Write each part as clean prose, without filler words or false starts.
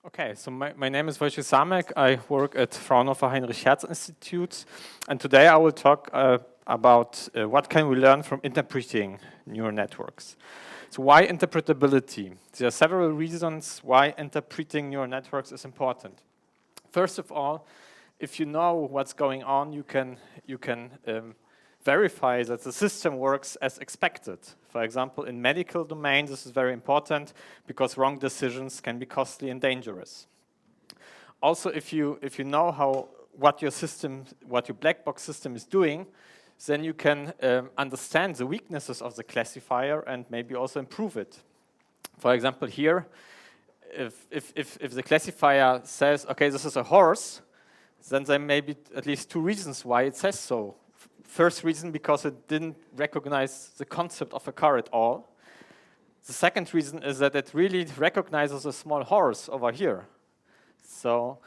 Okay, so my name is Wojciech Samek. I work at Fraunhofer Heinrich Hertz Institute, and today I will talk about what can we learn from interpreting neural networks. So why interpretability? There are several reasons why interpreting neural networks is important. First of all, if you know what's going on, you can verify that the system works as expected. For example, in medical domain, this is very important because wrong decisions can be costly and dangerous. Also, if you know what your black box system is doing, then you can understand the weaknesses of the classifier and maybe also improve it. For example, here, if the classifier says, okay, this is a horse, then there may be at least two reasons why it says so. First reason, because it didn't recognize the concept of a car at all. The second reason is that it really recognizes a small horse over here. So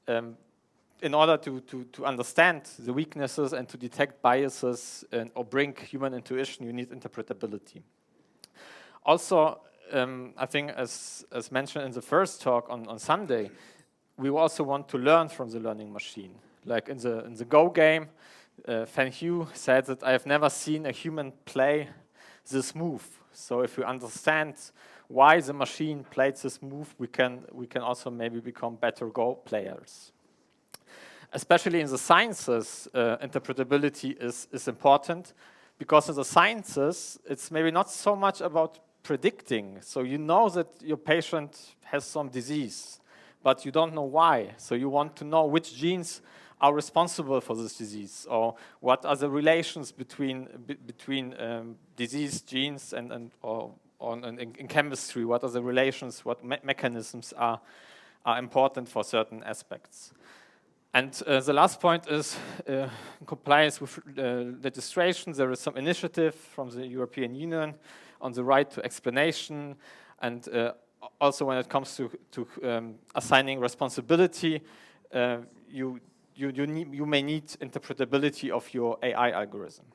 in order to understand the weaknesses and to detect biases or bring human intuition, you need interpretability. Also, I think as mentioned in the first talk on Sunday, we also want to learn from the learning machine. Like in the Go game, Van Hue said that I have never seen a human play this move. So if we understand why the machine played this move, we can also maybe become better Go players. Especially in the sciences, interpretability is important because in the sciences, it's maybe not so much about predicting. So you know that your patient has some disease, but you don't know why. So you want to know which genes are responsible for this disease, or what are the relations between disease genes and in chemistry, what are the relations, what mechanisms are important for certain aspects. And the last point is in compliance with legislation. There is some initiative from the European Union on the right to explanation, and also when it comes to assigning responsibility, you may need interpretability of your AI algorithm.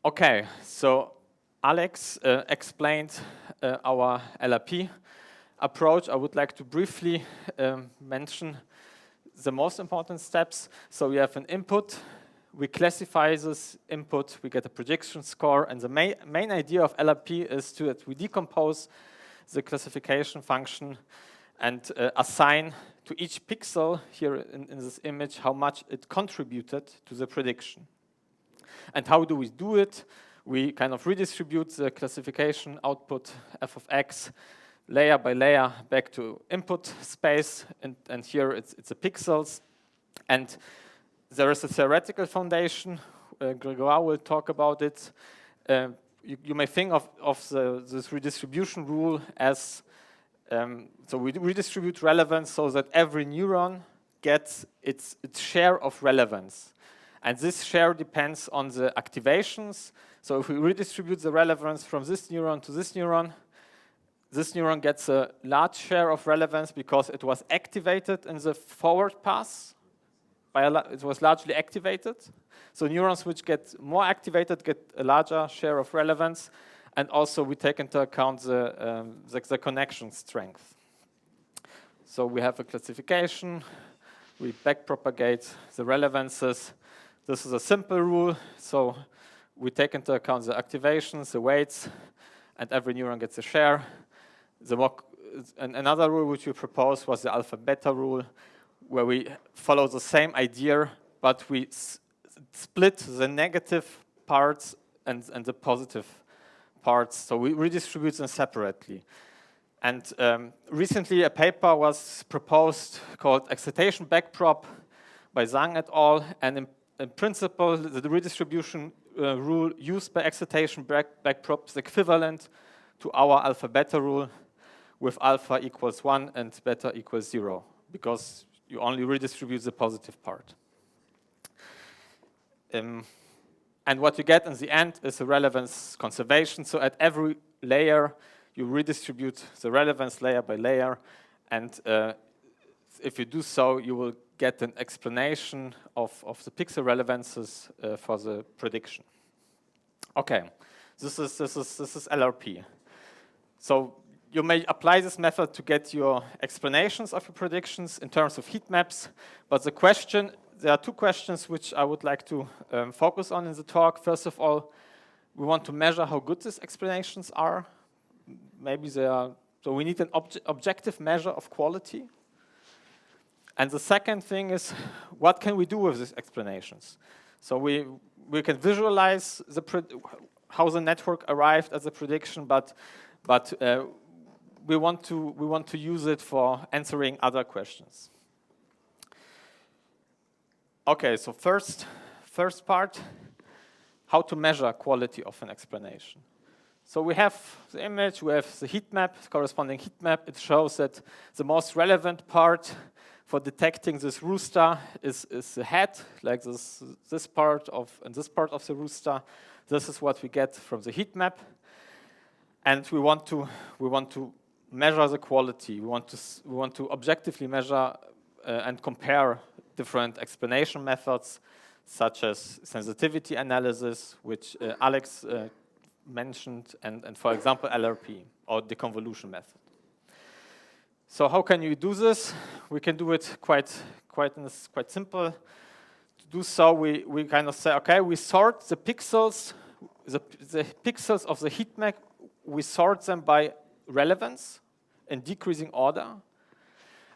Okay, so Alex explained our LRP approach. I would like to briefly mention the most important steps. So we have an input, we classify this input, we get a prediction score, and the main idea of LRP is that we decompose the classification function and assign to each pixel here in this image how much it contributed to the prediction. And how do we do it? We kind of redistribute the classification output f of x layer by layer back to input space, and here it's the pixels. And there is a theoretical foundation. Grégoire will talk about it. You may think of this redistribution rule as so we redistribute relevance so that every neuron gets its share of relevance. And this share depends on the activations. So if we redistribute the relevance from this neuron to this neuron gets a large share of relevance because it was activated in the forward pass. It was largely activated. So neurons which get more activated get a larger share of relevance. And also we take into account the connection strength. So we have a classification, we backpropagate the relevances. This is a simple rule, so we take into account the activations, the weights, and every neuron gets a share. Another rule which we proposed was the alpha-beta rule, where we follow the same idea, but we split the negative parts and the positive parts, so we redistribute them separately. And recently a paper was proposed called excitation backprop by Zhang et al. And in principle, the redistribution rule used by excitation backprop is equivalent to our alpha-beta rule with alpha equals 1 and beta equals 0, because you only redistribute the positive part. And what you get in the end is a relevance conservation. So at every layer, you redistribute the relevance layer by layer. And if you do so, you will get an explanation of the pixel relevances for the prediction. Okay, this is LRP. So you may apply this method to get your explanations of your predictions in terms of heat maps. But there are two questions which I would like to focus on in the talk. First of all, we want to measure how good these explanations are. Maybe so we need an objective measure of quality. And the second thing is, what can we do with these explanations? So we can visualize how the network arrived at the prediction, but we want to use it for answering other questions. Okay, so first part, how to measure quality of an explanation. So we have the image, we have the heat map, corresponding heat map. It shows that the most relevant part for detecting this rooster is the head, like this part of the rooster. This is what we get from the heat map, and we want to measure the quality. We want to objectively measure and compare different explanation methods, such as sensitivity analysis, which Alex mentioned, and for example LRP or the convolution method. So how can you do this? We can do it quite simple. To do so, we kind of say, okay, we sort the pixels, the pixels of the heat map. We sort them by relevance in decreasing order,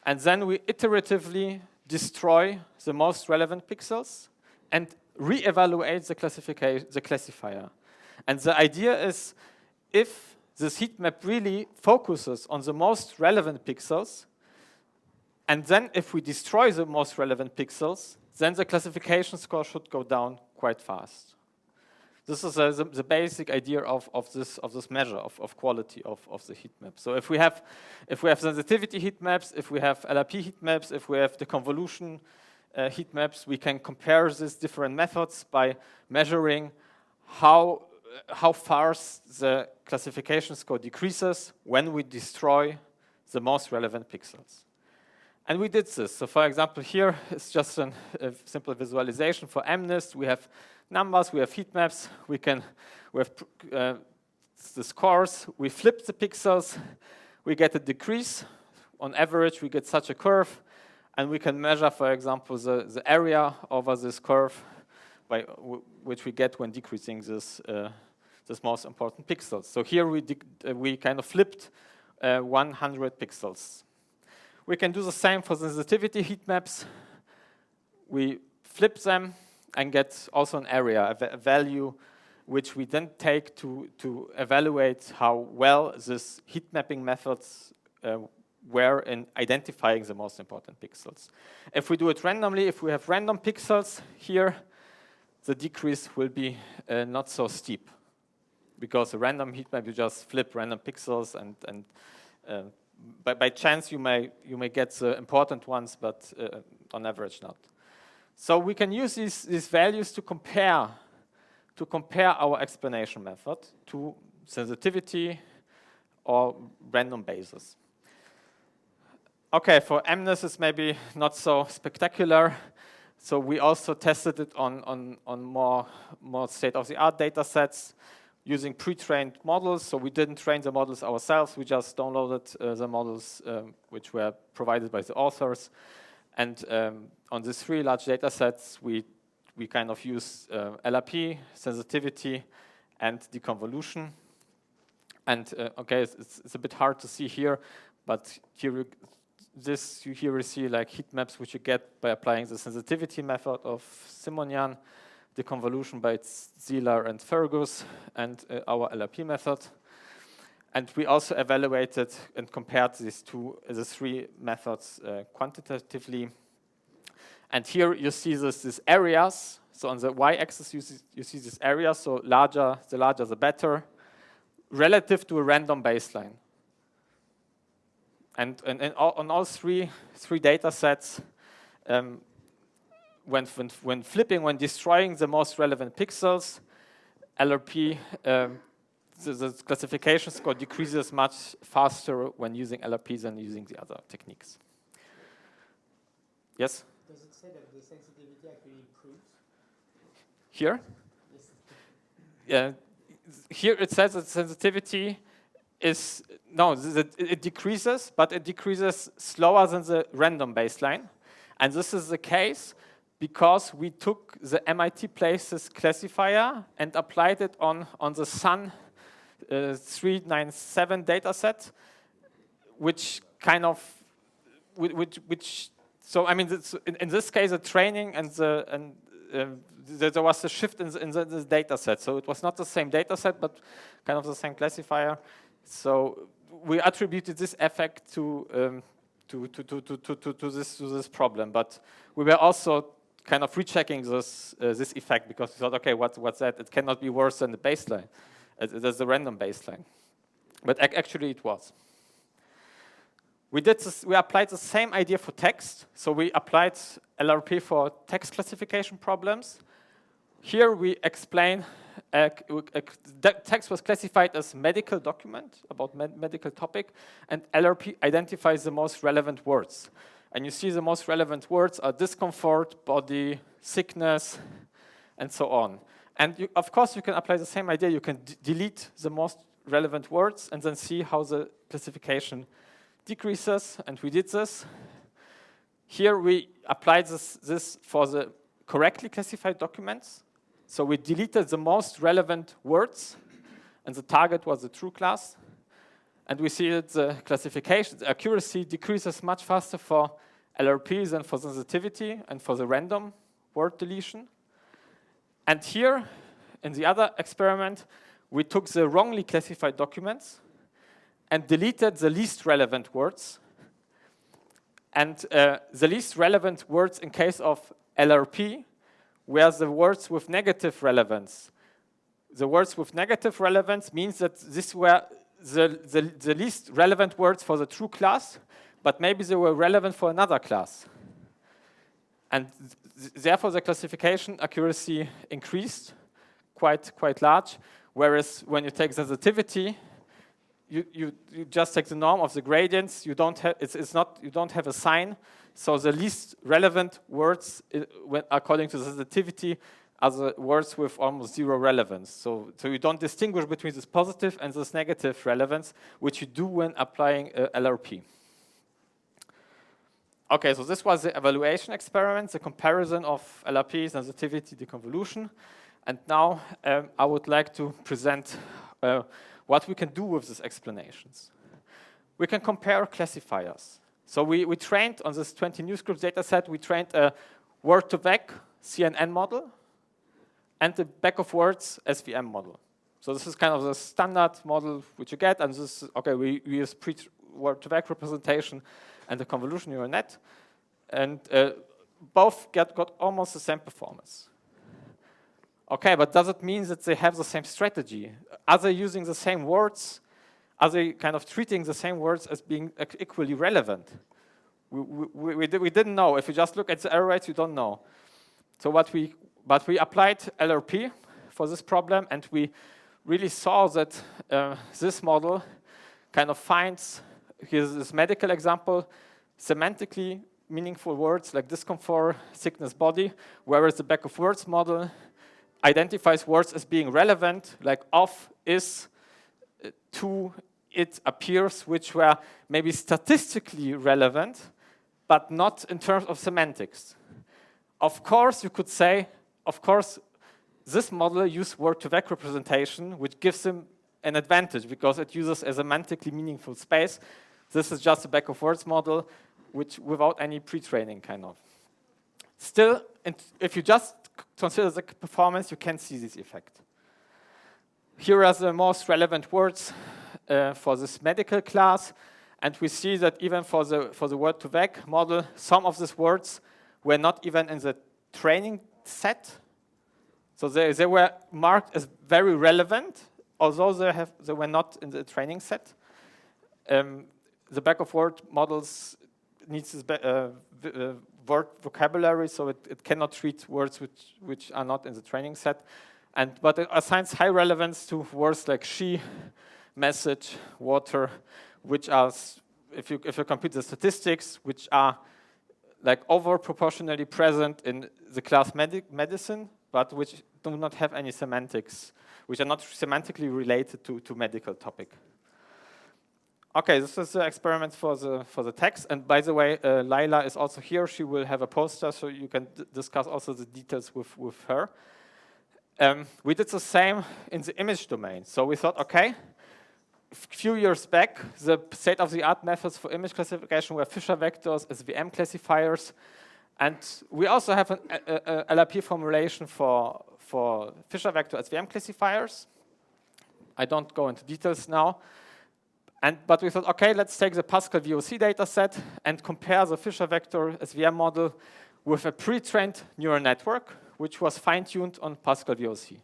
and then we iteratively destroy the most relevant pixels and re-evaluate the classifier. And the idea is, if this heat map really focuses on the most relevant pixels, and then if we destroy the most relevant pixels, then the classification score should go down quite fast. This is the basic idea of this measure of quality of the heat map. So if we have sensitivity heat maps, if we have LRP heat maps, if we have the convolution heat maps, we can compare these different methods by measuring how fast the classification score decreases when we destroy the most relevant pixels. And we did this. So for example, here it's just a simple visualization for MNIST. We have numbers, we have heat maps, we have the scores, we flip the pixels, we get a decrease. On average, we get such a curve, and we can measure, for example, the area over this curve which we get when decreasing this most important pixels. So here we kind of flipped 100 pixels. We can do the same for sensitivity heat maps. We flip them and get also an area, a value, which we then take to evaluate how well these heat mapping methods were in identifying the most important pixels. If we do it randomly, if we have random pixels here, the decrease will be not so steep, because a random heat map, you just flip random pixels, and by chance you may get the important ones, but on average not. So we can use these values to compare our explanation method to sensitivity or random basis. Okay, for MNIST it's maybe not so spectacular. So we also tested it on more state-of-the-art data sets using pre-trained models. So we didn't train the models ourselves. We just downloaded the models which were provided by the authors. And on these three large data sets, we kind of use LRP, sensitivity, and deconvolution. And okay, it's a bit hard to see here, but here you see like heat maps which you get by applying the sensitivity method of Simonian, the convolution by Zieler and Fergus, and our LRP method. And we also evaluated and compared the three methods quantitatively. And here you see these areas. So on the y-axis you see these areas. So the larger the better, relative to a random baseline. And on all three data sets, when flipping, when destroying the most relevant pixels, LRP, the classification score decreases much faster when using LRP than using the other techniques. Yes? Does it say that the sensitivity actually improves? Here? Yes. Yeah. Here it says that sensitivity is, no, it decreases, but it decreases slower than the random baseline. And this is the case because we took the MIT places classifier and applied it on the Sun 397 dataset, which kind of, so I mean, in this case, the training and there was a shift in the data set. So it was not the same data set, but kind of the same classifier. So we attributed this effect to this problem. But we were also kind of rechecking this effect because we thought, okay, what's that? It cannot be worse than the baseline. There's the random baseline. But actually it was. We applied the same idea for text. So we applied LRP for text classification problems. Here we explain text was classified as medical document about medical topic, and LRP identifies the most relevant words. And you see the most relevant words are discomfort, body, sickness, and so on. And of course, you can apply the same idea. You can delete the most relevant words and then see how the classification decreases, and we did this. Here we applied this for the correctly classified documents. So we deleted the most relevant words, and the target was the true class. And we see that the classification, the accuracy decreases much faster for LRP than for sensitivity and for the random word deletion. And here, in the other experiment, we took the wrongly classified documents and deleted the least relevant words. And the least relevant words in case of LRP were the words with negative relevance. The words with negative relevance means that these were the least relevant words for the true class, but maybe they were relevant for another class. And therefore, the classification accuracy increased quite large, whereas when you take sensitivity, you just take the norm of the gradients. You don't have you don't have a sign. So the least relevant words, according to sensitivity, are the words with almost zero relevance. So you don't distinguish between this positive and this negative relevance, which you do when applying LRP. Okay, so this was the evaluation experiment, the comparison of LRP, sensitivity, deconvolution. And now I would like to present what we can do with these explanations. We can compare classifiers. So we trained on this 20 newsgroups data set, we trained a word-to-vec CNN model and the back of words SVM model. So this is kind of the standard model which you get, and this is, okay, we use word-to-vec representation and the convolution neural net, and both got almost the same performance. Okay, but does it mean that they have the same strategy? Are they using the same words? Are they kind of treating the same words as being equally relevant? We didn't know. If you just look at the error rates, you don't know. So but we applied LRP for this problem, and we really saw that this model kind of finds, here's this medical example, semantically meaningful words like discomfort, sickness, body, whereas the back of words model identifies words as being relevant, like of, is, to, it, appears, which were maybe statistically relevant, but not in terms of semantics. Of course, you could say, of course, this model uses word-to-vec representation, which gives them an advantage because it uses a semantically meaningful space. This is just a back of words model, which without any pre-training kind of. Still, if you just consider the performance, you can see this effect. Here are the most relevant words for this medical class, and we see that even for the word-to-vec model, some of these words were not even in the training set. So they were marked as very relevant, although they were not in the training set. The back of word models needs this word vocabulary, so it cannot treat words which are not in the training set. But it assigns high relevance to words like she, message, water, which are, if you compute the statistics, which are like over proportionally present in the class medicine, but which do not have any semantics, which are not semantically related to medical topic. Okay, this is the experiment for the text. And by the way, Laila is also here. She will have a poster, so you can discuss also the details with her. We did the same in the image domain. So we thought, okay, a few years back, the state-of-the-art methods for image classification were Fisher vectors, SVM classifiers, and we also have an LRP formulation for Fisher vector SVM classifiers. I don't go into details now. But we thought, okay, let's take the Pascal VOC data set and compare the Fisher vector SVM model with a pre-trained neural network, which was fine-tuned on Pascal VOC.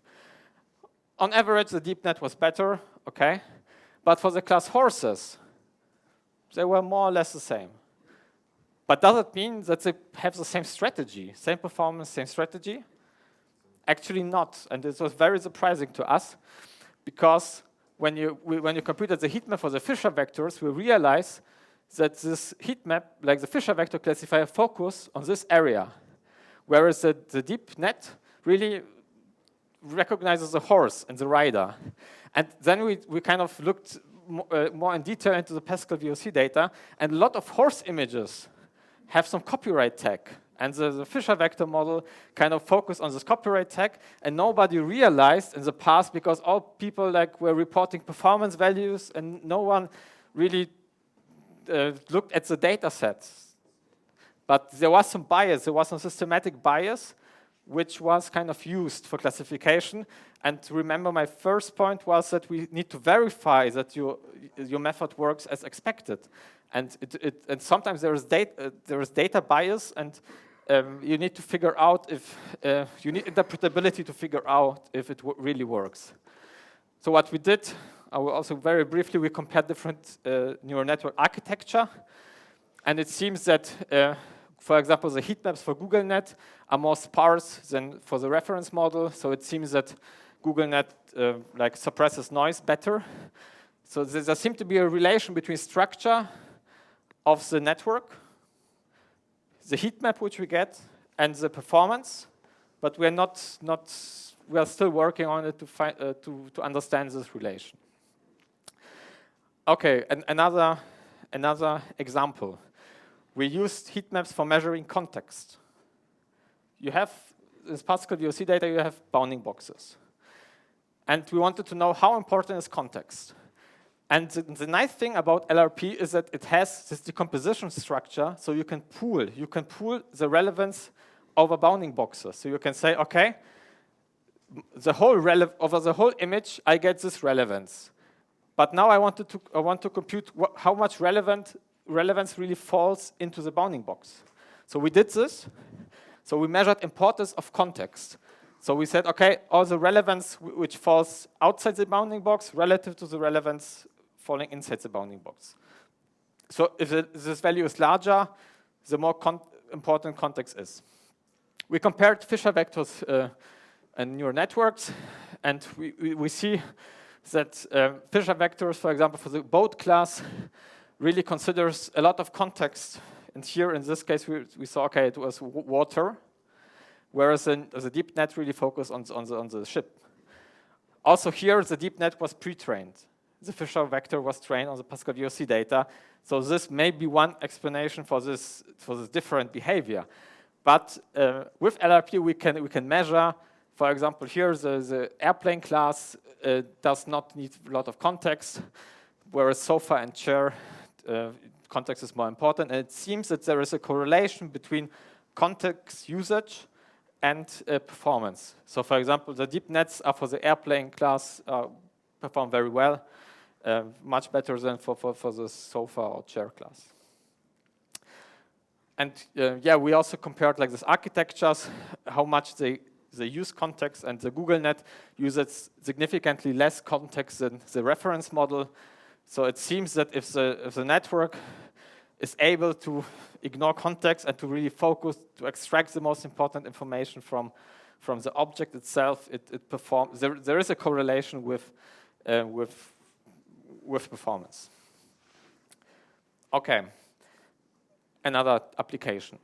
On average, the deep net was better, okay? But for the class horses, they were more or less the same. But does it mean that they have the same strategy, same performance, same strategy? Actually not, and this was very surprising to us, because when you computed the heat map for the Fisher vectors, we realized that this heat map, like the Fisher vector classifier, focus on this area, whereas the deep net really recognizes the horse and the rider. And then we kind of looked more in detail into the Pascal VOC data, and a lot of horse images have some copyright tag. And the Fisher vector model kind of focused on this copyright tag, and nobody realized in the past, because all people were reporting performance values, and no one really looked at the data sets. But there was some bias, there was some systematic bias, which was kind of used for classification. And remember, my first point was that we need to verify that your method works as expected. And sometimes there is data bias, and you need to figure out if you need interpretability to figure out if it really works. So what we did, I will also very briefly, we compared different neural network architecture, and it seems that, for example, the heat maps for GoogleNet are more sparse than for the reference model. So it seems that GoogleNet suppresses noise better. So there seems to be a relation between structure of the network, the heat map which we get, and the performance, but we are still working on it to understand this relation. Okay, and another example. We used heat maps for measuring context. You have this Pascal VOC data, you have bounding boxes. And we wanted to know how important is context. And the nice thing about LRP is that it has this decomposition structure, so you can pool the relevance over bounding boxes. So you can say, okay, over the whole image, I get this relevance. But now I want to compute how much relevance really falls into the bounding box. So we did this. So we measured importance of context. So we said, okay, all the relevance which falls outside the bounding box relative to the relevance falling inside the bounding box. So if this value is larger, the more important context is. We compared Fisher vectors and neural networks, and we see that Fisher vectors, for example, for the boat class, really considers a lot of context. And here, in this case, we saw, okay, it was water, whereas the deep net really focused on the ship. Also here, the deep net was pre-trained. The Fisher vector was trained on the Pascal VOC data. So this may be one explanation for this different behavior. But with LRP, we can measure, for example, here the airplane class does not need a lot of context, whereas sofa and chair, context is more important. And it seems that there is a correlation between context usage and performance. So for example, the deep nets are for the airplane class perform very well, much better than for the sofa or chair class. And yeah, we also compared these architectures, how much they use context, and the GoogleNet uses significantly less context than the reference model. So it seems that if the network is able to ignore context and to really focus to extract the most important information from the object itself, it performs. There is a correlation with performance. Okay, another application.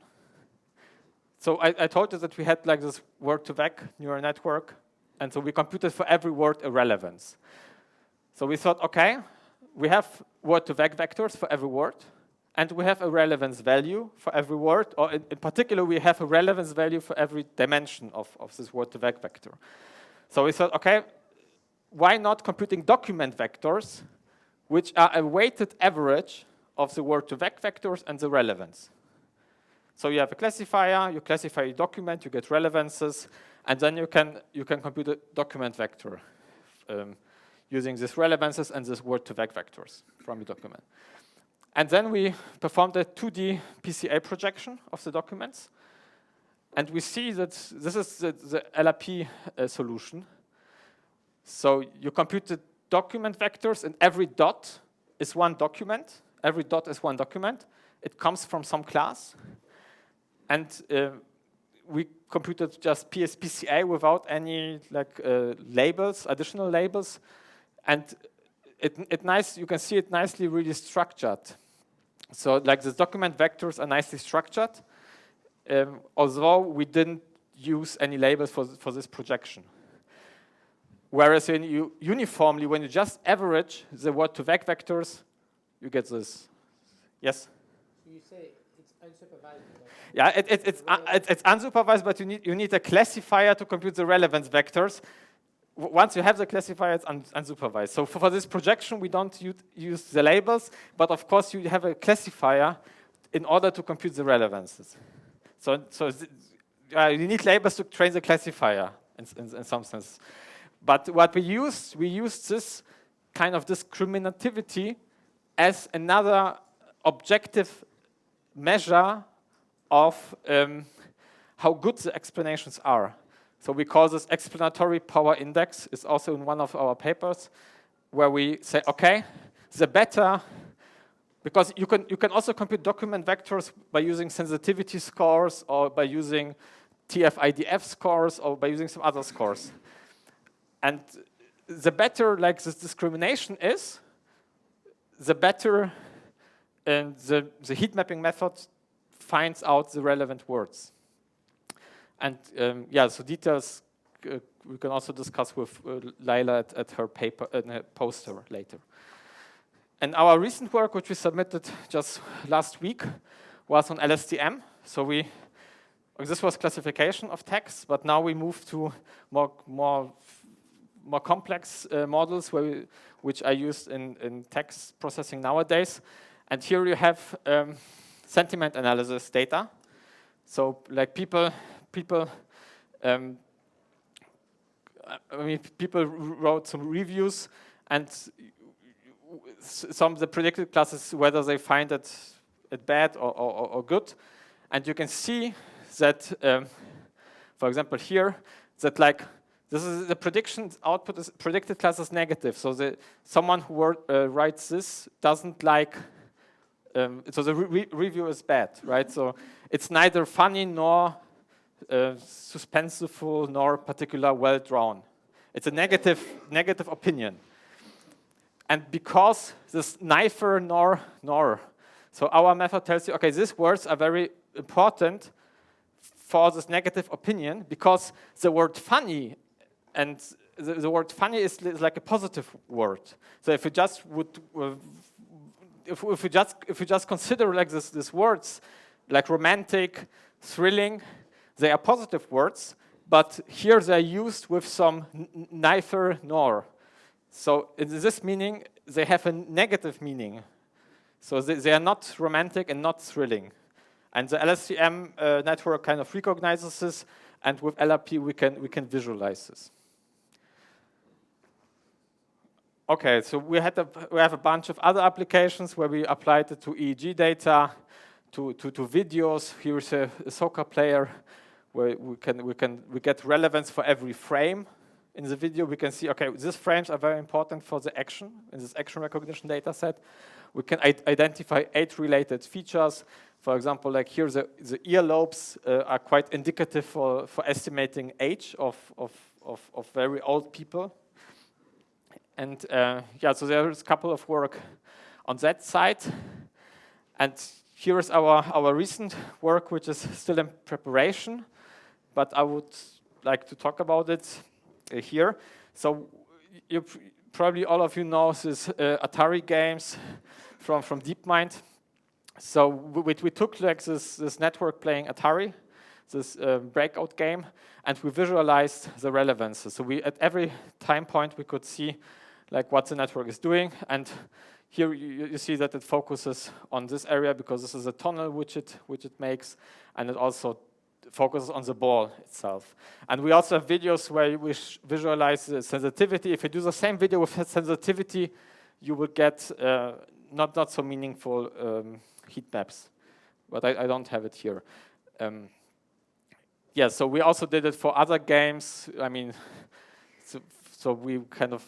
So I told you that we had this word-to-vec neural network, and so we computed for every word a relevance. So we thought, okay, we have word-to-vec vectors for every word, and we have a relevance value for every word, or in particular, we have a relevance value for every dimension of this word-to-vec vector. So we thought, okay, why not computing document vectors, which are a weighted average of the word-to-vec vectors and the relevance. So you have a classifier, you classify a document, you get relevances, and then you can compute a document vector using these relevances and these word-to-vec vectors from the document. And then we performed a 2D PCA projection of the documents, and we see that this is the LRP solution. So you compute the document vectors, and every dot is one document. Every dot is one document. It comes from some class. And we computed just PCA without any labels, additional labels. And you can see it nicely really structured. So like the document vectors are nicely structured, although we didn't use any labels for this projection. Whereas when you uniformly, when you just average the word-to-vec vectors, you get this. Yes? You say it's unsupervised. Yeah, it's unsupervised, but you need a classifier to compute the relevance vectors. Once you have the classifier, it's unsupervised. So for this projection, we don't use the labels, but of course you have a classifier in order to compute the relevances. So you need labels to train the classifier in some sense. But what we used this kind of discriminativity as another objective measure of how good the explanations are. So we call this explanatory power index. It's also in one of our papers, where we say, okay, the better, because you can also compute document vectors by using sensitivity scores, or by using TF-IDF scores, or by using some other scores. And the better this discrimination is, the better the heat mapping method finds out the relevant words. And so details we can also discuss with Laila at her paper, her poster later. And our recent work, which we submitted just last week, was on LSTM. So this was classification of text, but now we move to more complex models which are used in text processing nowadays. And here you have sentiment analysis data. So like people wrote some reviews, and some of the predicted classes, whether they find it bad or good. And you can see that, for example, here, that this is the prediction output is predicted class is negative. So someone who writes this doesn't like. So the review is bad, right? So it's neither funny nor suspenseful nor particular well drawn. It's a negative opinion. And because this neither nor, so our method tells you, okay, these words are very important for this negative opinion, because the word funny, and the word funny is like a positive word. So if you just would, if you just consider like these words, like romantic, thrilling, they are positive words, but here they are used with some neither nor. So in this meaning, they have a negative meaning. So they are not romantic and not thrilling. And the LSTM network kind of recognizes this, and with LRP we can visualize this. Okay, so we have a bunch of other applications where we applied it to EEG data, to videos. Here's a soccer player where we get relevance for every frame in the video. We can see, okay, these frames are very important for the action in this action recognition data set. We can identify 8 related features. For example, like here, the earlobes are quite indicative for estimating age of very old people. And so there's a couple of work on that side. And here is our recent work, which is still in preparation, but I would like to talk about it here. So probably all of you know this Atari games from DeepMind. So we took like this network playing Atari, this breakout game, and we visualized the relevances. So we, at every time point, we could see like what the network is doing. And here you see that it focuses on this area because this is a tunnel which it makes, and it also focuses on the ball itself. And we also have videos where we visualize the sensitivity. If you do the same video with sensitivity, you will get not so meaningful heat maps. But I don't have it here. Yeah, so we also did it for other games. I mean, so we kind of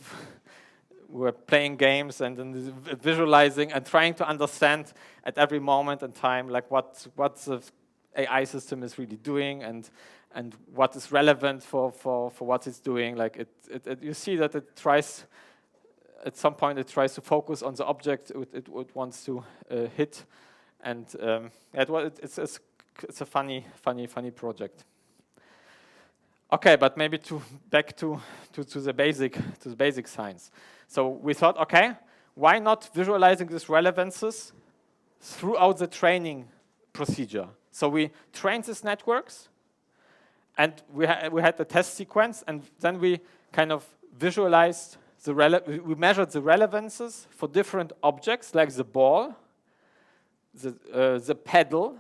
were playing games and then visualizing and trying to understand at every moment in time, like what the AI system is really doing and what is relevant for what it's doing. Like you see that it tries, at some point it tries to focus on the object it wants to hit, and it's a funny project. Okay, but maybe back to the basic science. So we thought, okay, why not visualizing these relevances throughout the training procedure? So we trained these networks, and we had the test sequence, and then we kind of visualized we measured the relevances for different objects like the ball, the pedal,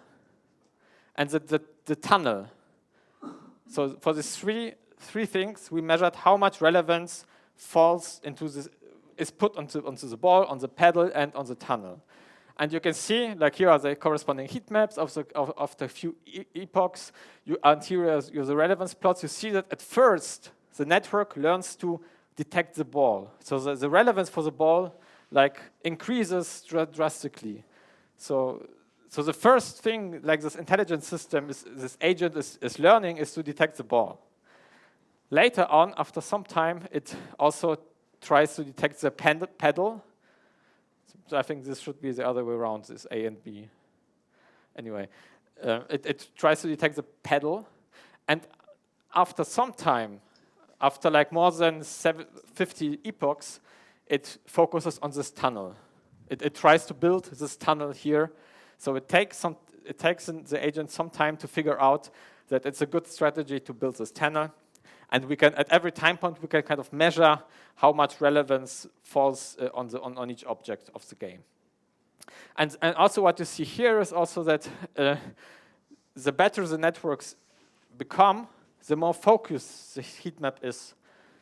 and the tunnel. So for these three things, we measured how much relevance falls into this, is put onto the ball, on the pedal, and on the tunnel. And you can see, like here are the corresponding heat maps of the few epochs. And here are the relevance plots. You see that at first, the network learns to detect the ball. So the relevance for the ball like increases drastically. So the first thing, like this intelligence system, this agent is learning, is to detect the ball. Later on, after some time, it also tries to detect the pedal. So I think this should be the other way around, this A and B. Anyway, it tries to detect the pedal. And after some time, after like more than 50 epochs, it focuses on this tunnel. It tries to build this tunnel here. So it takes the agent some time to figure out that it's a good strategy to build this tunnel. And we can, at every time point, we can kind of measure how much relevance falls on each object of the game. And also what you see here is also that the better the networks become, the more focused the heat map is.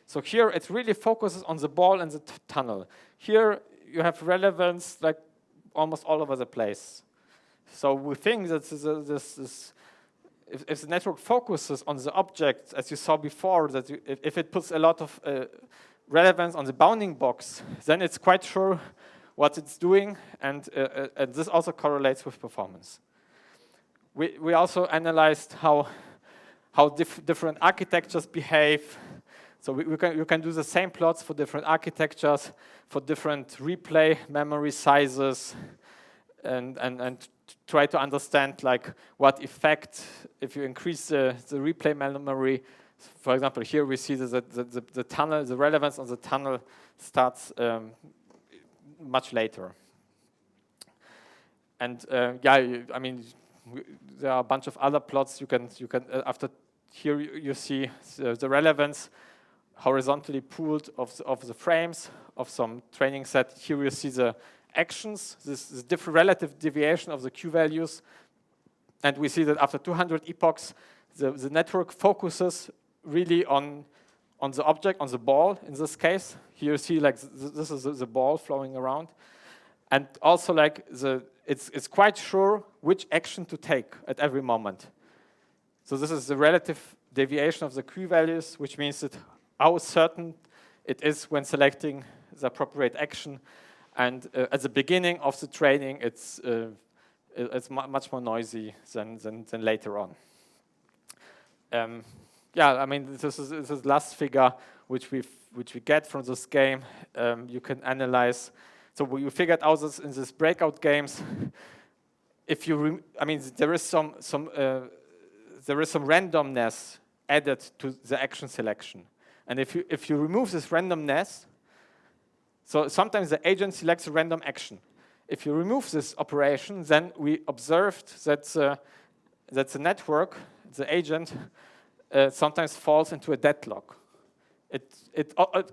So here it really focuses on the ball and the tunnel. Here you have relevance like almost all over the place. So we think that if the network focuses on the object, as you saw before, that if it puts a lot of relevance on the bounding box, then it's quite sure what it's doing, and this also correlates with performance. We also analyzed how different architectures behave. So you can do the same plots for different architectures, for different replay memory sizes, and try to understand like what effect if you increase the replay memory. For example, here we see that the tunnel, the relevance of the tunnel starts much later. And I mean, there are a bunch of other plots you can after here you see the relevance horizontally pooled of the frames of some training set. Here you see the actions, this different relative deviation of the Q values, and we see that after 200 epochs, the network focuses really on the object, on the ball in this case. Here you see like this is the ball flowing around, and also like it's quite sure which action to take at every moment. So this is the relative deviation of the Q values, which means that how certain it is when selecting the appropriate action. And at the beginning of the training, it's much more noisy than later on. Yeah, I mean, this is the last figure which we get from this game. You can analyze. So we figured out this in these breakout games. If you, I mean, there is some randomness added to the action selection, and if you remove this randomness, So sometimes the agent selects a random action. If you remove this operation, then we observed that the network, the agent, sometimes falls into a deadlock.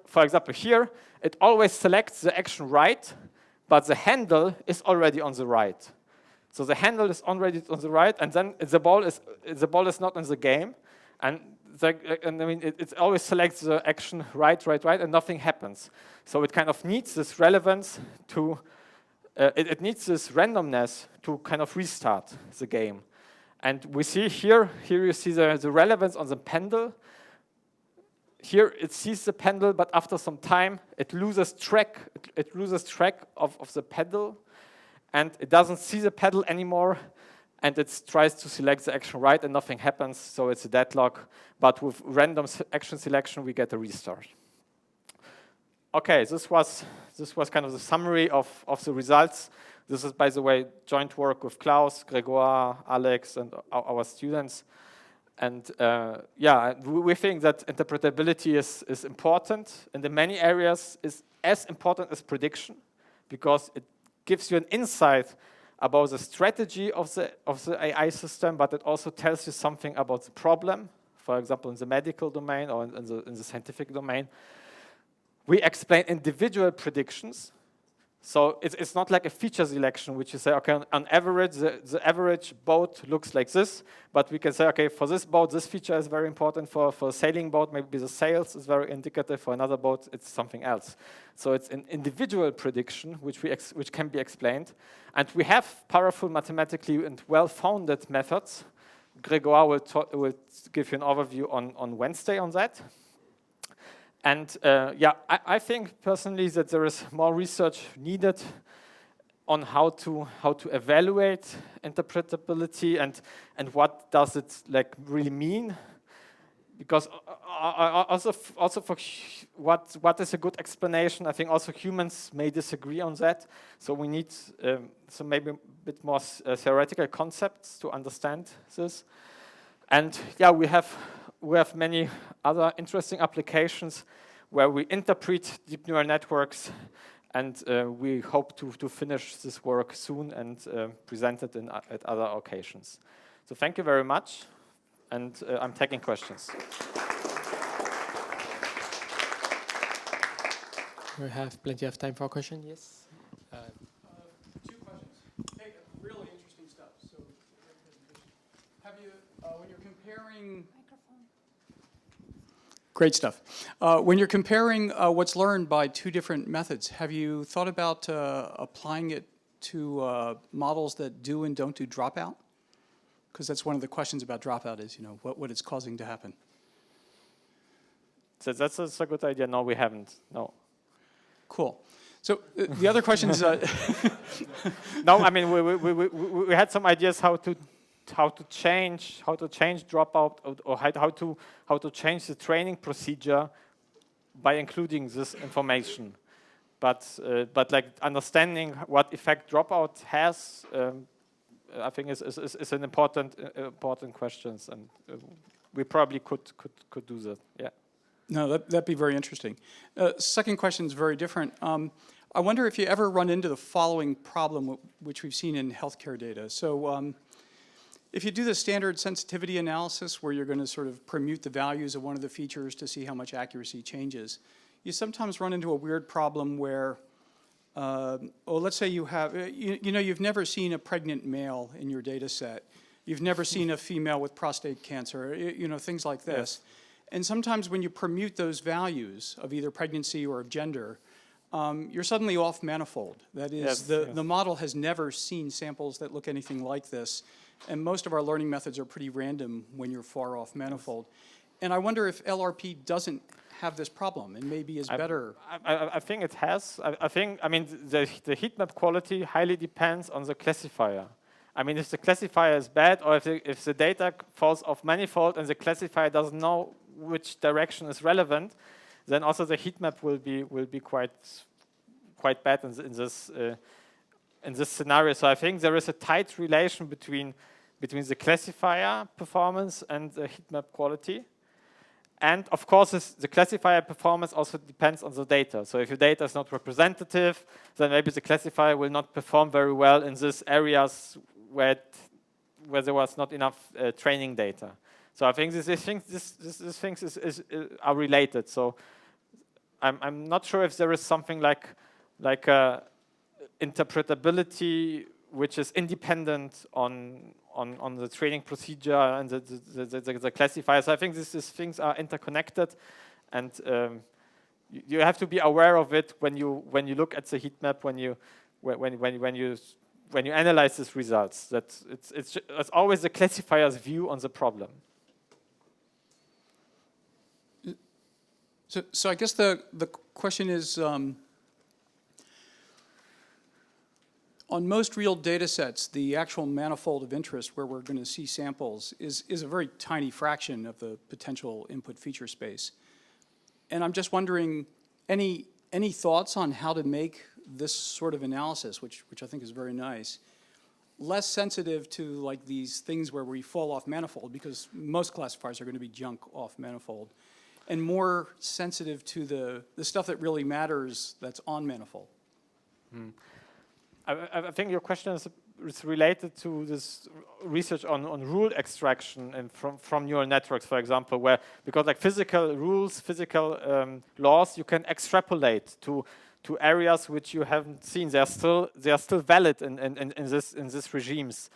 For example, here, it always selects the action right, but the handle is already on the right. So the handle is already on the right, and then the ball is not in the game, and I mean it always selects the action right, and nothing happens. So it kind of needs this relevance to it needs this randomness to kind of restart the game. And we see here you see the relevance on the pendle. Here it sees the pendle, but after some time it loses track. It loses track of the pedal, and it doesn't see the pedal anymore. And it tries to select the action right, and nothing happens. So it's a deadlock. But with random action selection, we get a restart. Okay, this was kind of the summary of the results. This is, by the way, joint work with Klaus, Grégoire, Alex, and our students. And yeah, we think that interpretability is important, and in many areas is as important as prediction, because it gives you an insight about the strategy of the AI system, but it also tells you something about the problem. For example, in the medical domain or in the scientific domain, we explain individual predictions. So it's not like a feature selection, which you say, okay, on average, the average boat looks like this, but we can say, okay, for this boat, this feature is very important. For a sailing boat, maybe the sails is very indicative. For another boat, it's something else. So it's an individual prediction, which can be explained. And we have powerful mathematically and well-founded methods. Grégoire will give you an overview on Wednesday on that. And yeah, I think personally that there is more research needed on how to evaluate interpretability and what does it like really mean, because also for what is a good explanation, I think also humans may disagree on that. So we need some maybe a bit more theoretical concepts to understand this. And yeah, we have many other interesting applications where we interpret deep neural networks, and we hope to finish this work soon and present it at other occasions. So thank you very much, and I'm taking questions. We have plenty of time for a question, yes? Two questions. Hey, really interesting stuff. So, have you, when you're comparing... Great stuff. When you're comparing what's learned by two different methods, have you thought about applying it to models that do and don't do dropout? Because that's one of the questions about dropout is, you know, what it's causing to happen. So that's a good idea. No, we haven't. No. Cool. So the other question is... No, I mean, we had some ideas how to change dropout, or how to change the training procedure by including this information, but like understanding what effect dropout has, I think is an important question, and we probably could do that. Yeah. No, that'd be very interesting. Second question is very different. I wonder if you ever run into the following problem, which we've seen in healthcare data. So. If you do the standard sensitivity analysis where you're going to sort of permute the values of one of the features to see how much accuracy changes, you sometimes run into a weird problem where, well, let's say you have, you know, you've never seen a pregnant male in your data set. You've never seen a female with prostate cancer, you know, things like this. Yes. And sometimes when you permute those values of either pregnancy or of gender, you're suddenly off manifold. That is, the model has never seen samples that look anything like this. And most of our learning methods are pretty random when you're far off manifold. And I wonder if LRP doesn't have this problem and maybe is better. I think it has. I mean, the heat map quality highly depends on the classifier. I mean, if the classifier is bad, or if the data falls off manifold and the classifier doesn't know which direction is relevant, then also the heat map will be quite bad in this scenario. So I think there is a tight relation between the classifier performance and the heat map quality. And of course, the classifier performance also depends on the data. So if your data is not representative, then maybe the classifier will not perform very well in these areas where there was not enough training data. So I think these things are related. So I'm not sure if there is something like interpretability which is independent on the training procedure and the classifiers. I think these things are interconnected, and you have to be aware of it when you look at the heat map, when you analyze these results. That it's always the classifier's view on the problem. So I guess the question is, on most real data sets, the actual manifold of interest where we're going to see samples is a very tiny fraction of the potential input feature space. And I'm just wondering, any thoughts on how to make this sort of analysis, which I think is very nice, less sensitive to like these things where we fall off manifold, because most classifiers are going to be junk off manifold, and more sensitive to the stuff that really matters that's on manifold? I think your question is related to this research on rule extraction and from neural networks, for example, where, because like physical rules, physical laws, you can extrapolate to areas which you haven't seen. They are still valid in these regimes.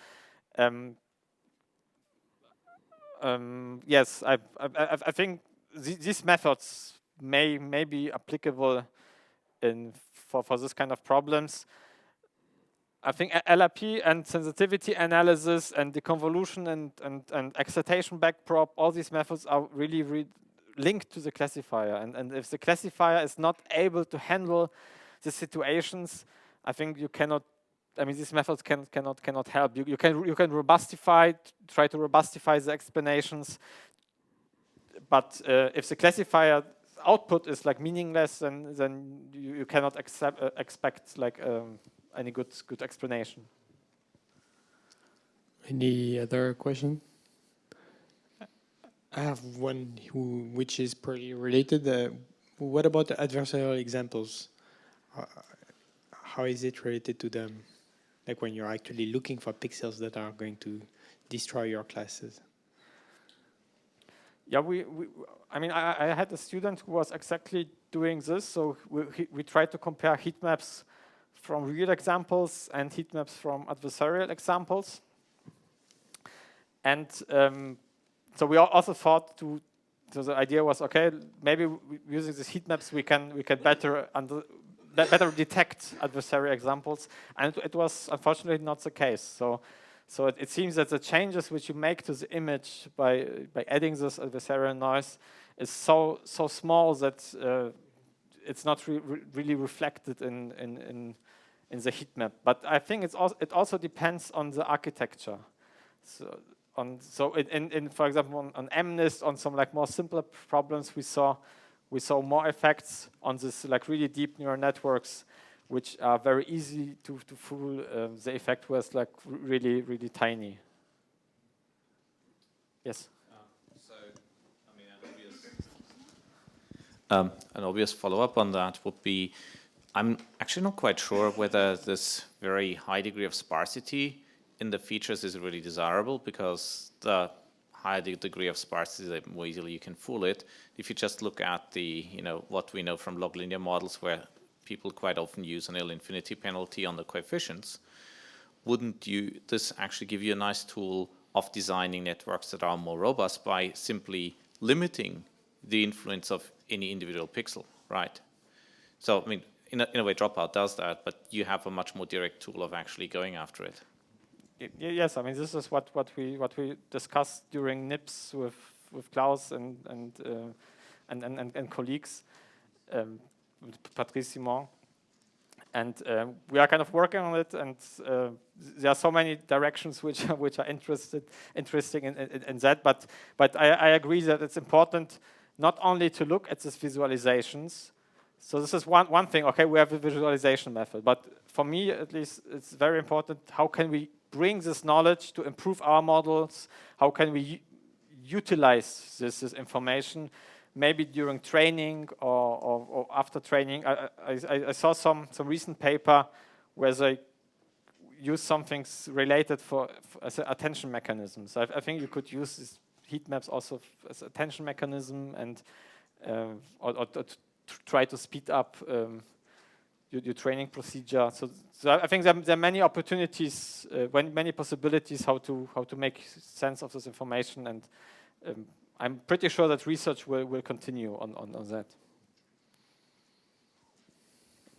Yes, I think these methods may be applicable for this kind of problems. I think LRP and sensitivity analysis and deconvolution and excitation backprop, all these methods are really linked to the classifier. And if the classifier is not able to handle the situations, I think you cannot. I mean, these methods cannot help. You can robustify, try to robustify the explanations, but if the classifier output is like meaningless, then you cannot expect like any good explanation. Any other question? I have one which is pretty related. What about the adversarial examples? How is it related to them? Like when you're actually looking for pixels that are going to destroy your classes? Yeah, I mean, I had a student who was exactly doing this. So we tried to compare heat maps from real examples and heat maps from adversarial examples. And so we also thought so the idea was, okay, maybe using these heat maps we can better detect adversarial examples. And it was unfortunately not the case. So it seems that the changes which you make to the image by adding this adversarial noise is so small that it's not really reflected in the heat map. But I think it also depends on the architecture. So for example on MNIST, on some like more simpler problems, we saw more effects on this like really deep neural networks, which are very easy to fool. The effect was like really tiny. Yes. So, I mean, an obvious follow-up on that would be, I'm actually not quite sure whether this very high degree of sparsity in the features is really desirable, because the higher the degree of sparsity, the more easily you can fool it. If you just look at the, what we know from log linear models, where people quite often use an L infinity penalty on the coefficients, wouldn't this actually give you a nice tool of designing networks that are more robust by simply limiting the influence of any individual pixel, right? So, I mean, in a way, Dropout does that, but you have a much more direct tool of actually going after it. Yes, I mean, this is what we discussed during NIPS with Klaus and colleagues, Patrice Simon, and we are kind of working on it. And there are so many directions which are interesting in that. But I agree that it's important not only to look at these visualizations. So this is one thing. Okay, we have a visualization method, but for me at least, it's very important. How can we bring this knowledge to improve our models? How can we utilize this information maybe during training or after training. I saw some recent paper where they use some things related for as attention mechanisms. I think you could use these heat maps also as attention mechanism and or to try to speed up your training procedure. So I think there are many opportunities, many possibilities how to make sense of this information, and I'm pretty sure that research will continue on that.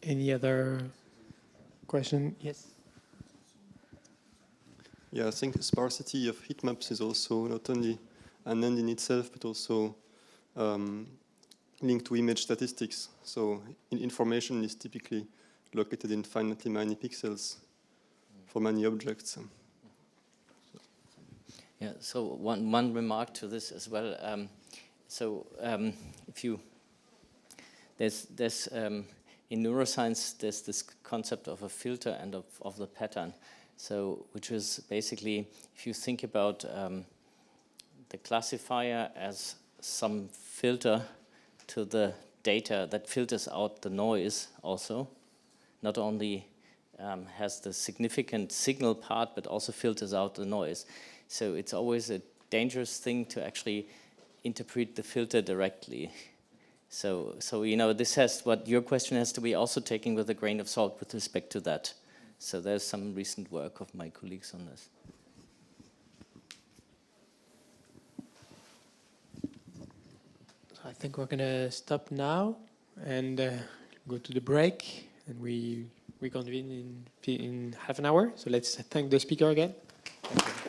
Any other question? Yes. Yeah, I think sparsity of heat maps is also not only an end in itself, but also linked to image statistics. So information is typically located in finitely many pixels for many objects. Yeah, so one remark to this as well. There's in neuroscience, there's this concept of a filter and of the pattern. So, which is basically, if you think about the classifier as some filter to the data that filters out the noise also, not only has the significant signal part, but also filters out the noise. So it's always a dangerous thing to actually interpret the filter directly. So you know, this has, what your question has to be also taken with a grain of salt with respect to that. So there's some recent work of my colleagues on this. I think we're gonna stop now and go to the break, and we reconvene in half an hour. So let's thank the speaker again. Thank you.